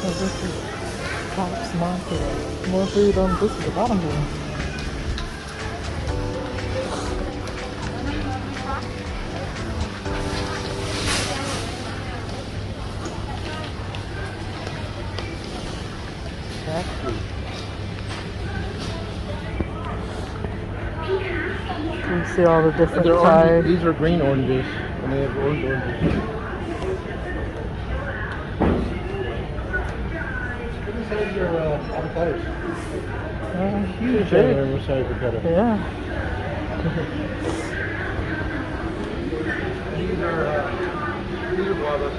Oh, this is Pop's Market. More food on this is the bottom one. Jackfruit. You see all the different types. These are green oranges, and they have orange oranges. What is that your avocados? Huge. Avocado. Yeah. These are guavas.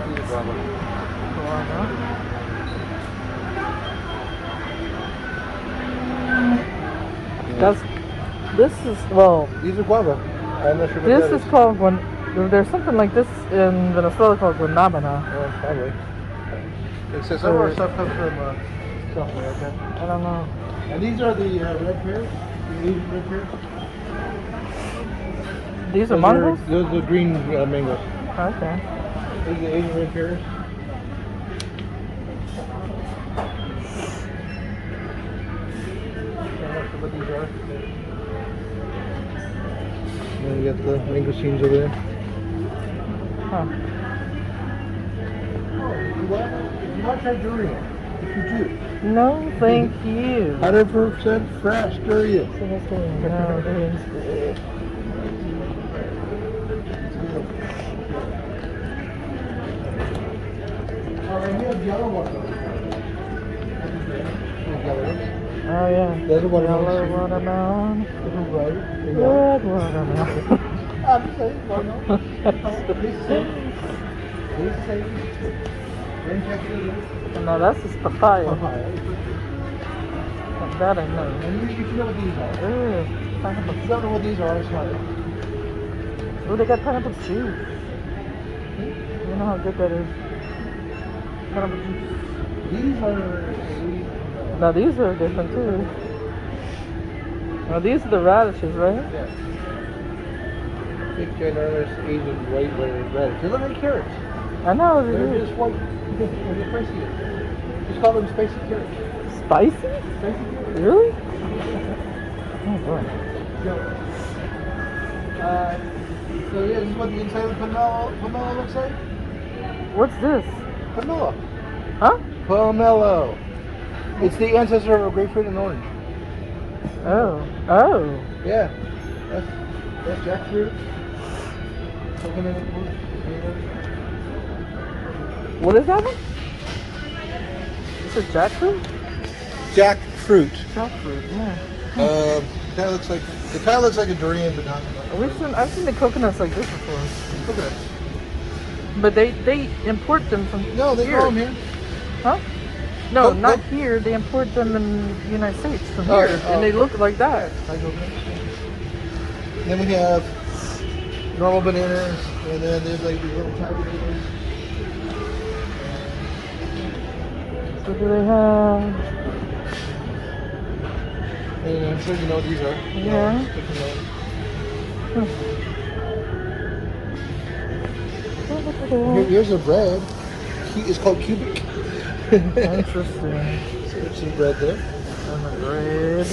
These are guavas. This is, well, these are guava. I'm not sure what this that is called, there's something like this in Venezuela called guanabana. Oh, probably. It says some of our stuff comes from South America. I don't know. And these are the red pears, the Asian red pears. These are mangoes? Those are green mangoes. Okay. These are the Asian red pears. What these are. And then you got the mango seeds over there. Huh. Oh, you want to try durian? If you do. No, thank you. 100% fresh durian. So that's good. No, durian's good. Oh, and you have yellow ones. Oh yeah. There's a watermelon. Yellow watermelon. Red watermelon. I'm saying watermelon. No, that's just papaya. Papaya. That I know. And you know what these are. Pineapple. If you don't know what these are, it's not. Oh, they got pineapple juice. You know how good that is. Pineapple juice. These are. Now these are different too. Now these are the radishes, right? Yeah. Big ginormous Asian white radish. They look like carrots. I know. They're just white. They're spicy. Just call them spicy carrots. Spicy? Spicy carrots. Really? Oh boy. So yeah, this is what the inside of the pomelo looks like. What's this? Pomelo. Huh? Pomelo. It's the ancestor of a grapefruit and orange. Oh. Oh. Yeah. That's jackfruit. Coconut. What is that one? This is jackfruit? Jackfruit. Jackfruit, yeah. Kind of looks like a durian, but not. I've seen the coconuts like this before. Look at it. But they import them from No, they here. grow them here. Huh? No, Oh, not oh. here. They import them in the United States from Oh, here, oh. and they look like that. Then we have normal bananas, and then there's like these little tiny bananas. So do they have? And I'm sure you know what these are. Yeah. Here's a bread. It's called cubic. Interesting. So there's some bread there. And the bread.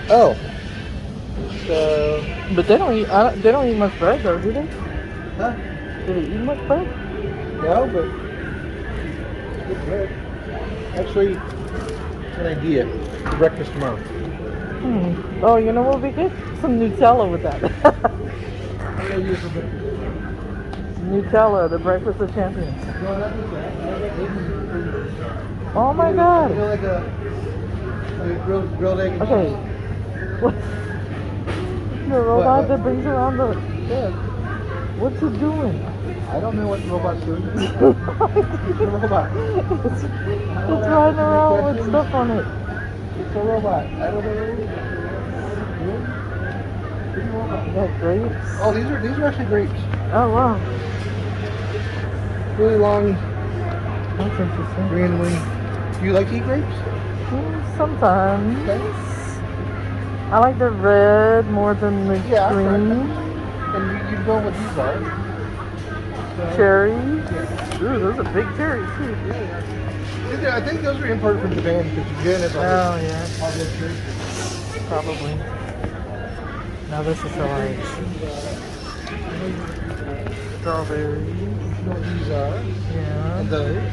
Oh. So. But they don't eat much bread though, do they? Huh? Do they eat much bread? No, but it's good bread. Actually, it's an idea. Breakfast tomorrow. Oh, you know what would be good? Some Nutella with that. I'm gonna use it for breakfast. Nutella, the breakfast of champions. No, not just that. Oh my God. You know, like a grilled egg and Okay. cheese. What? The robot What? that brings around the bed. What's it doing? I don't know what the robot's doing. It's a robot. It's riding around with stuff on it. It's a robot. I don't know. You got grapes? Oh, these are actually grapes. Oh wow. Really long, That's interesting. green wing. Do you like to eat grapes? Sometimes. Okay. I like the red more than the green. And you know what these are. So, Cherries. yeah. Ooh, those are big cherries too. I think those were imported from Japan because Japan has all Oh yeah, all those cherries. probably. Now this is like strawberries. You know what these are? Yeah. And those.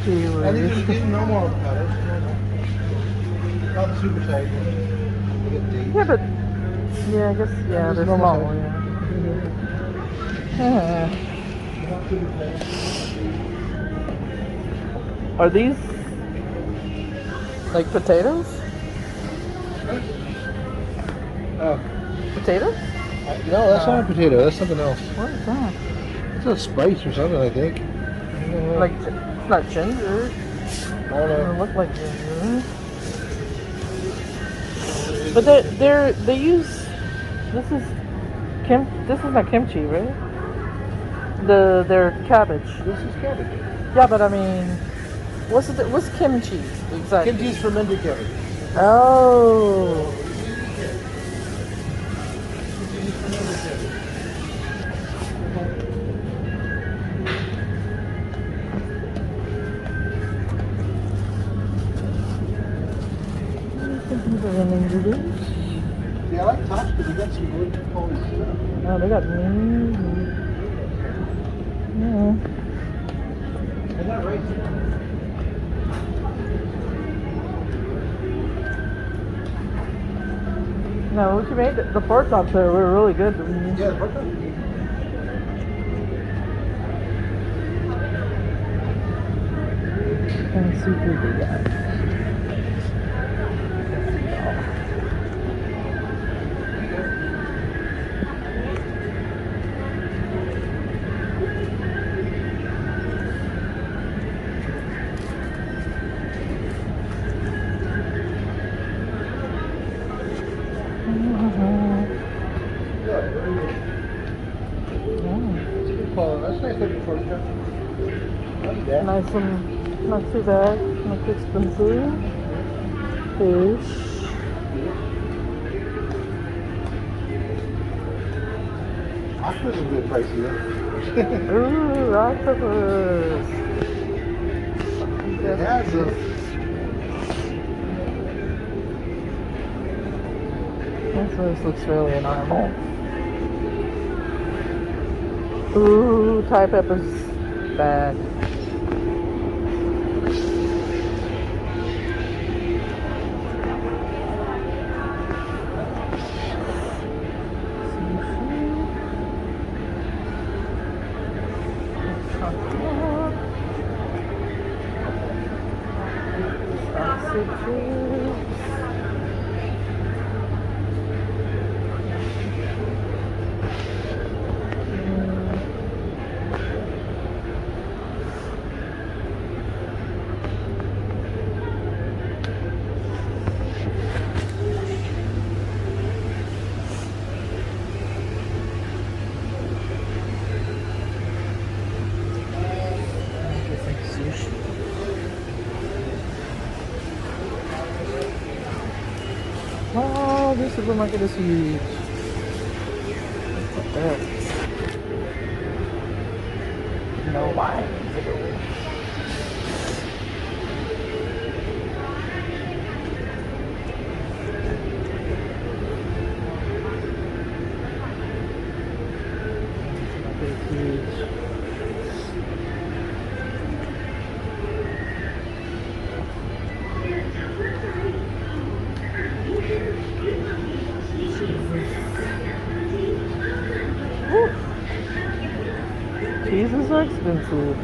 Kiwis. And these are normal avocados. Not the super size ones. We get dates. Yeah, but yeah, I guess yeah, These they're normal small. size. Yeah. Not super size. Are these like potatoes? Oh. Potatoes? No, that's not a potato. That's something else. What is that? It's a spice or something, I think. Like it's not ginger. I don't It know. look like ginger. But they use this is not kimchi, right? Their cabbage. This is cabbage. Yeah, but I mean, what's kimchi exactly? Kimchi is fermented cabbage. Oh. Yeah, I like Tops because they got some good quality stuff. Oh, they got yeah. Isn't that right? No, what you made the pork chops there were really good. Yeah, the pork chop. And seafood we got. That's a good quality. That's a nice looking pork chop. Not bad. Nice and not too bad, not too expensive. Fish. Octopus is a bit pricey though. Ooh, octopus. It has a... This looks really normal. Ooh, Thai peppers bad. Wow, this supermarket is huge. Look at that. No lines. It's huge. Cheese is so expensive.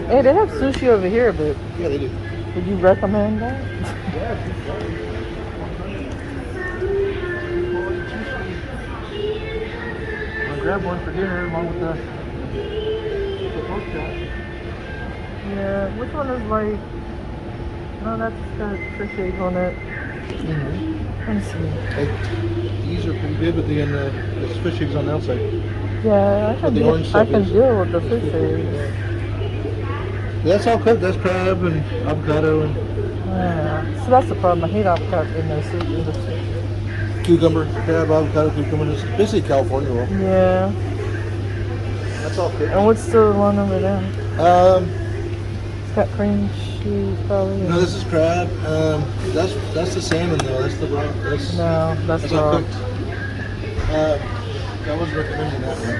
Hey, they have sushi over here, but Yeah, they do. would you recommend that? Yeah, it's good quality. I'll grab one for dinner along with the pork chop. Yeah, which one is like... No, that's got fish eggs on it. Let me see. These are pretty good with the fish eggs on the outside. Yeah, What the orange I stuff can is. deal with the fish eggs. That's all cooked. That's crab and avocado and Yeah. So that's the problem. I hate avocado in the soup. In the soup. cucumber. Crab, avocado, cucumber. It's basically California roll. Yeah. I That's all fish. And what's the one over there? It's got cream cheese, probably. No, this is crab. That's the salmon though. That's the raw. No, that's all raw. cooked. I was recommending that one.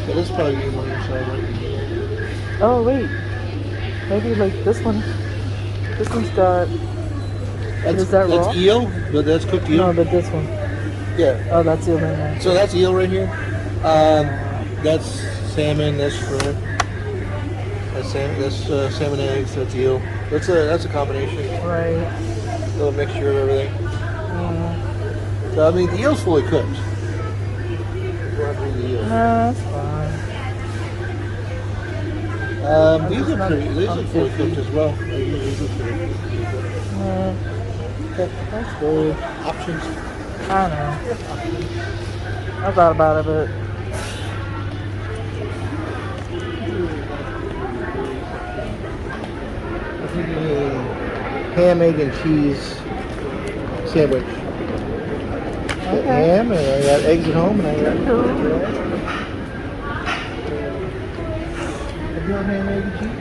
But this is probably the one you're Oh wait, maybe like this one. This one's got. Is that raw? That's eel, but that's cooked eel. No, but this one. Yeah. Oh, that's eel right there. So that's eel right here. That's salmon. That's shrimp. That's salmon. That's salmon eggs. That's eel. That's a combination. Right. A little mixture of everything. So I mean, the eel's fully cooked. You want to bring the eel? No, that's fine. These are fully cooked as well. That's good. Options. I know. I thought about it, but Ham, egg, and cheese sandwich. okay. Ham, and I got eggs at home, and I got ham, egg, and cheese.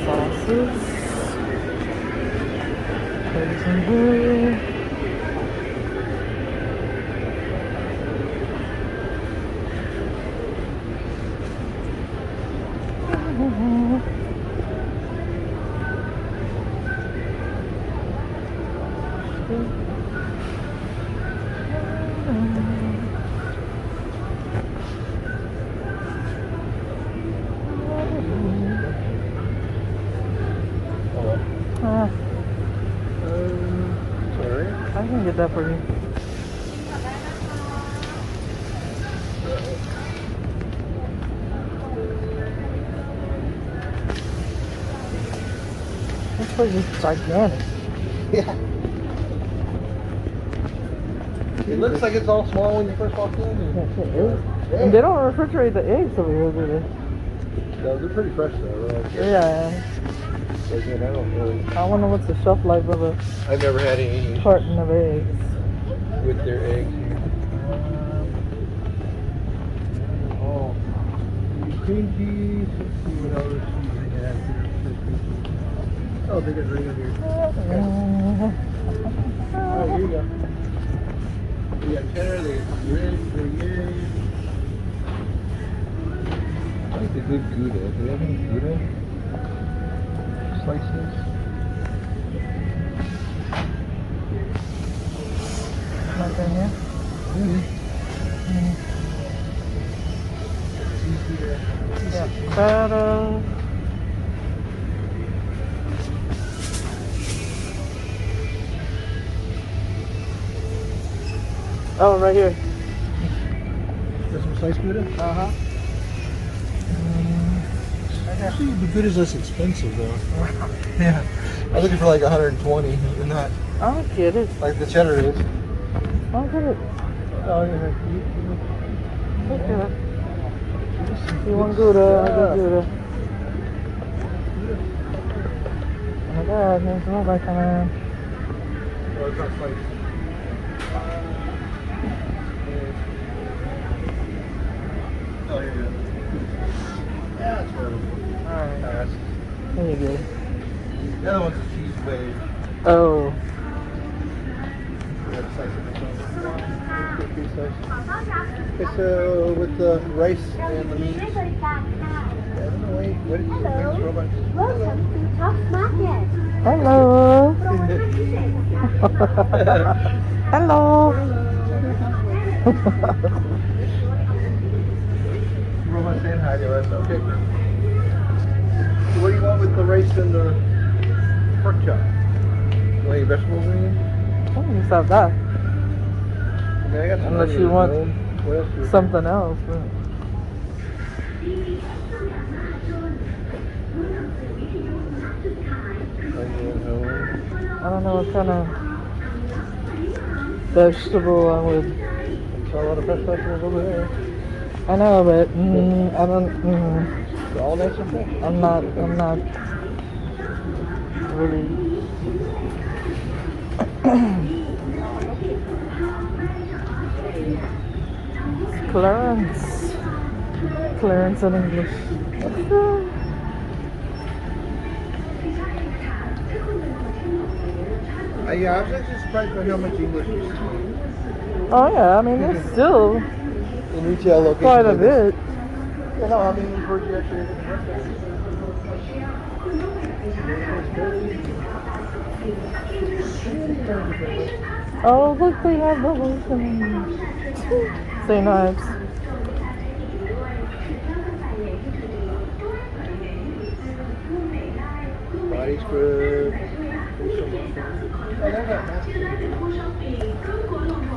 Sauces. Eggs and ham. Sorry. I can get that for you. This place is gigantic. Yeah. It looks like it's all small when you first walk in. And they don't refrigerate the eggs over here, do they? No, they're pretty fresh though, right? Yeah. Again, I don't really. I wonder what's the shelf life of a I've never had any carton of eggs. with their eggs. Oh, cream cheese. Let's see what other cheese they have here. Oh, they got right here. Oh, here you go. We got cheddar, they got Gruyere. I like the good Gouda. Do they have any Gouda slices? Nothing here. Yeah. Feta. Oh, right here. Got some sliced Gouda? Uh-huh. Actually, the Gouda's less expensive though. Yeah. I was looking for like 120 and not I don't get it. like the cheddar is. I don't get it. Oh, yeah. Okay. You want Gouda? I got Gouda. Oh my God, there's no back on. Oh, it's not sliced. Oh, here you go. Yeah, that's what it was. Alright. There you go. The other one's a cheese wave. Oh. Okay, so with the rice and the meat. I don't know, wait, what did you say? Robot? Welcome to Top Market. Hello. Hello. Robot saying hi to us. Okay. So what do you want with the rice and the pork chop? You want any vegetables or anything? Oh, you just have that. Okay, I got some Unless onions you want at home. What else do you something else. But... I don't know what kind of vegetable I would. Saw a lot of fresh vegetables over there. I know, but I don't. So all nice and fresh. I'm not really. Clarence. Clarence in English. Yeah, I was actually surprised by how much English you speak. Oh yeah, I mean there's still In retail locations. quite a like this. bit. Yeah, no, I mean, we've heard you actually in the restaurant. Oh look, they have the lotion. Say knives. Body scrub. Oh, they got masks.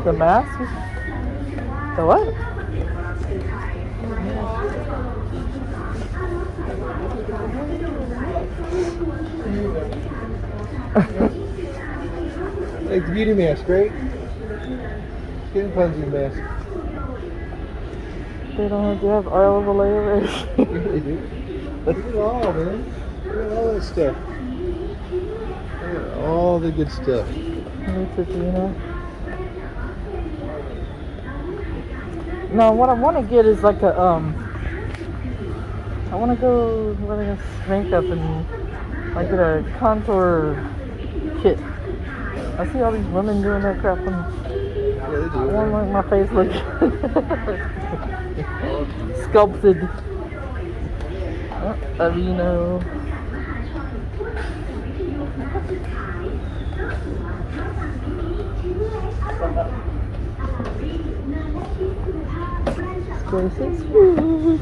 The mask? The what? Like the beauty mask, right? Skin cleansing mask. They don't have to have oil of layer. Yeah, they do. Look at all, man. Look at all that stuff. Look at all the good stuff. Neutrogena. No, what I want to get is like a I want to go running a makeup and like get a contour kit. I see all these women doing that crap and Yeah, they do. I want like my face look sculpted. Avino. Grace's food.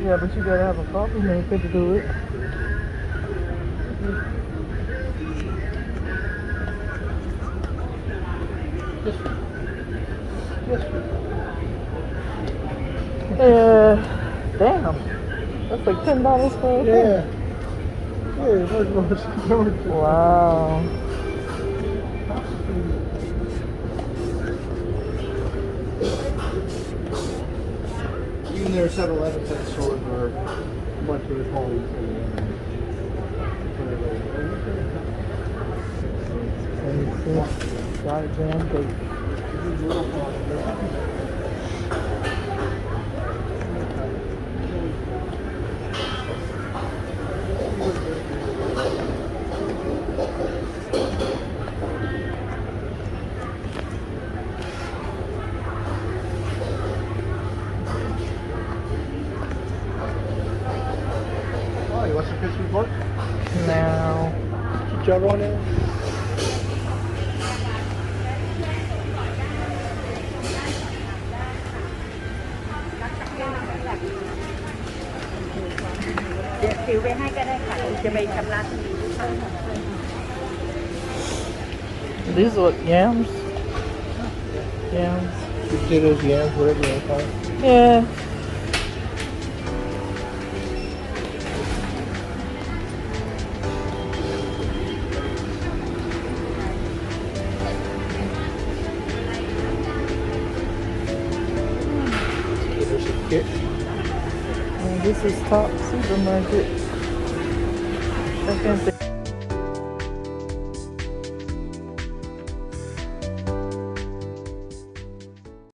Yeah, but you gotta have a coffee maker to do it. Yeah, damn. That's like $10 for a Yeah. thing. Yeah, Wow. even their 7-Eleven type stores are much of the quality. Goddamn cake. Oh, you want some crispy pork? Now, Chicharrón in? these are what, yams? Yams. Potatoes, yams, whatever you want to call it. Yeah. There's a kit. And this is Top Supermarket. Second